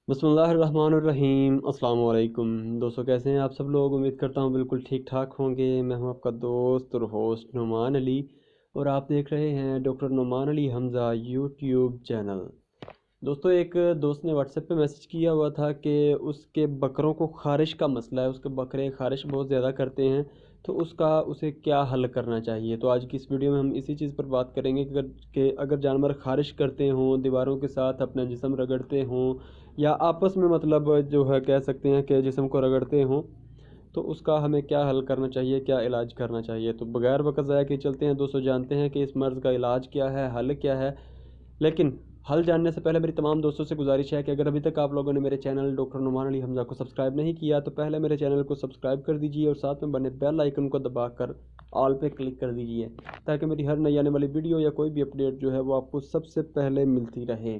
बिस्मिल्लाहिर्रहमानिर्रहीम। अस्सलाम वालेकुम दोस्तों, कैसे हैं आप सब लोग। उम्मीद करता हूँ बिल्कुल ठीक ठाक होंगे। मैं हूँ आपका दोस्त और होस्ट नुमान अली, और आप देख रहे हैं doctor Numan Ali Hamza YouTube channel. दोस्तों, एक दोस्त ने व्हाट्सएप पे मैसेज किया हुआ था कि उसके बकरों को ख़ारिश का मसला है, उसके बकरे ख़ारिश बहुत ज़्यादा करते हैं, तो उसे क्या हल करना चाहिए। तो आज की इस वीडियो में हम इसी चीज़ पर बात करेंगे कि अगर जानवर ख़ारिश करते हों, दीवारों के साथ अपना जिस्म रगड़ते हों, या आपस में मतलब जो है कह सकते हैं कि जिस्म को रगड़ते हों, तो उसका हमें क्या हल करना चाहिए, क्या इलाज करना चाहिए। तो बगैर वक्त ज़ाया किए चलते हैं दोस्तों, जानते हैं कि इस मर्ज़ का इलाज क्या है, हल क्या है। लेकिन हल जानने से पहले मेरी तमाम दोस्तों से गुजारिश है कि अगर अभी तक आप लोगों ने मेरे चैनल डॉक्टर नुमान अली हमज़ा को सब्सक्राइब नहीं किया, तो पहले मेरे चैनल को सब्सक्राइब कर दीजिए और साथ में बने बेल आइकन को दबाकर ऑल पे क्लिक कर दीजिए, ताकि मेरी हर नई आने वाली वीडियो या कोई भी अपडेट जो है वो आपको सबसे पहले मिलती रहे।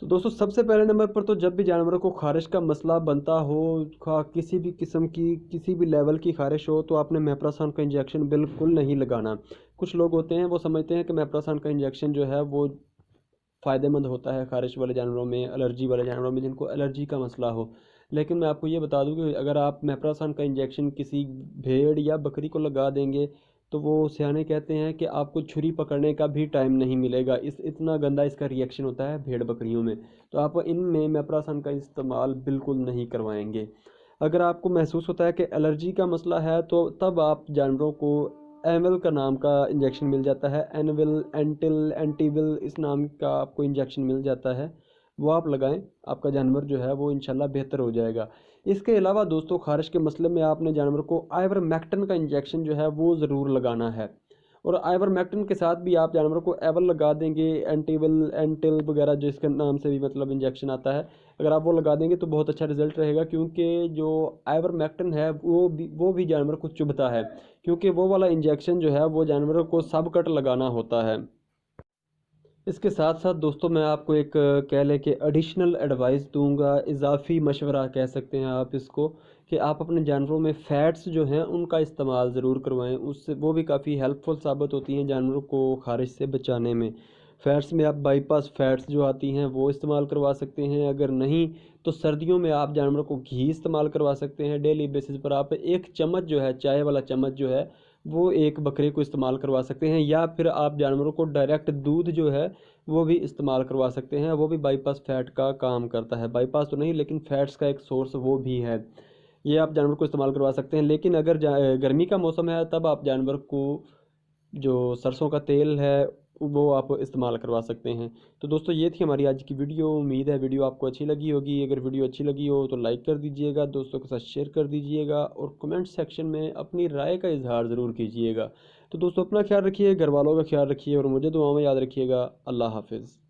तो दोस्तों, सबसे पहले नंबर पर तो जब भी जानवरों को खारिश का मसला बनता हो, किसी भी किस्म की किसी भी लेवल की खारिश हो, तो आपने मेप्रासान का इंजेक्शन बिल्कुल नहीं लगाना। कुछ लोग होते हैं वो समझते हैं कि मेप्रासान का इंजेक्शन जो है वो फ़ायदेमंद होता है खारिश वाले जानवरों में, एलर्जी वाले जानवरों में जिनको एलर्जी का मसला हो। लेकिन मैं आपको ये बता दूं कि अगर आप मेप्रासान का इंजेक्शन किसी भेड़ या बकरी को लगा देंगे, तो वो सियाने कहते हैं कि आपको छुरी पकड़ने का भी टाइम नहीं मिलेगा, इस इतना गंदा इसका रिएक्शन होता है भेड़ बकरियों में। तो आप इनमें मेप्रासान का इस्तेमाल बिल्कुल नहीं करवाएंगे। अगर आपको महसूस होता है कि एलर्जी का मसला है, तो तब आप जानवरों को एनविल का नाम का इंजेक्शन मिल जाता है। एनविल, एंटिल, एंटीविल, इस नाम का आपको इंजेक्शन मिल जाता है, वो आप लगाएं। आपका जानवर जो है वो इंशाल्लाह बेहतर हो जाएगा। इसके अलावा दोस्तों, खारिश के मसले में आपने जानवर को आइवरमेक्टिन का इंजेक्शन जो है वो ज़रूर लगाना है। और आइवरमेक्टिन के साथ भी आप जानवर को एवल लगा देंगे, एंटीविल, एंटिल वगैरह जो इसके नाम से भी मतलब इंजेक्शन आता है, अगर आप वो लगा देंगे तो बहुत अच्छा रिजल्ट रहेगा। क्योंकि जो आइवरमेक्टिन है वो भी जानवर को चुभता है, क्योंकि वो वाला इंजेक्शन जो है वो जानवरों को सब कट लगाना होता है। इसके साथ साथ दोस्तों, मैं आपको एक कह लें कि एडिशनल एडवाइस दूंगा, इजाफी मशवरा कह सकते हैं आप इसको, कि आप अपने जानवरों में फ़ैट्स जो हैं उनका इस्तेमाल ज़रूर करवाएं। उससे वो भी काफ़ी हेल्पफुल साबित होती हैं जानवरों को खारिश से बचाने में। फ़ैट्स में आप बाईपास फ़ैट्स जो आती हैं वो इस्तेमाल करवा सकते हैं। अगर नहीं तो सर्दियों में आप जानवरों को घी इस्तेमाल करवा सकते हैं। डेली बेसिस पर आप एक चम्मच जो है, चाय वाला चम्मच जो है, वो एक बकरे को इस्तेमाल करवा सकते हैं। या फिर आप जानवरों को डायरेक्ट दूध जो है वो भी इस्तेमाल करवा सकते हैं। वो भी बाईपास फैट का काम करता है, बाईपास तो नहीं लेकिन फैट्स का एक सोर्स वो भी है। ये आप जानवर को इस्तेमाल करवा सकते हैं। लेकिन अगर गर्मी का मौसम है, तब आप जानवर को जो सरसों का तेल है वो आप इस्तेमाल करवा सकते हैं। तो दोस्तों, ये थी हमारी आज की वीडियो। उम्मीद है वीडियो आपको अच्छी लगी होगी। अगर वीडियो अच्छी लगी हो तो लाइक कर दीजिएगा, दोस्तों के साथ शेयर कर दीजिएगा, और कमेंट सेक्शन में अपनी राय का इजहार ज़रूर कीजिएगा। तो दोस्तों, अपना ख्याल रखिए, घर वालों का ख्याल रखिए, और मुझे दुआओं में याद रखिएगा। अल्लाह हाफिज़।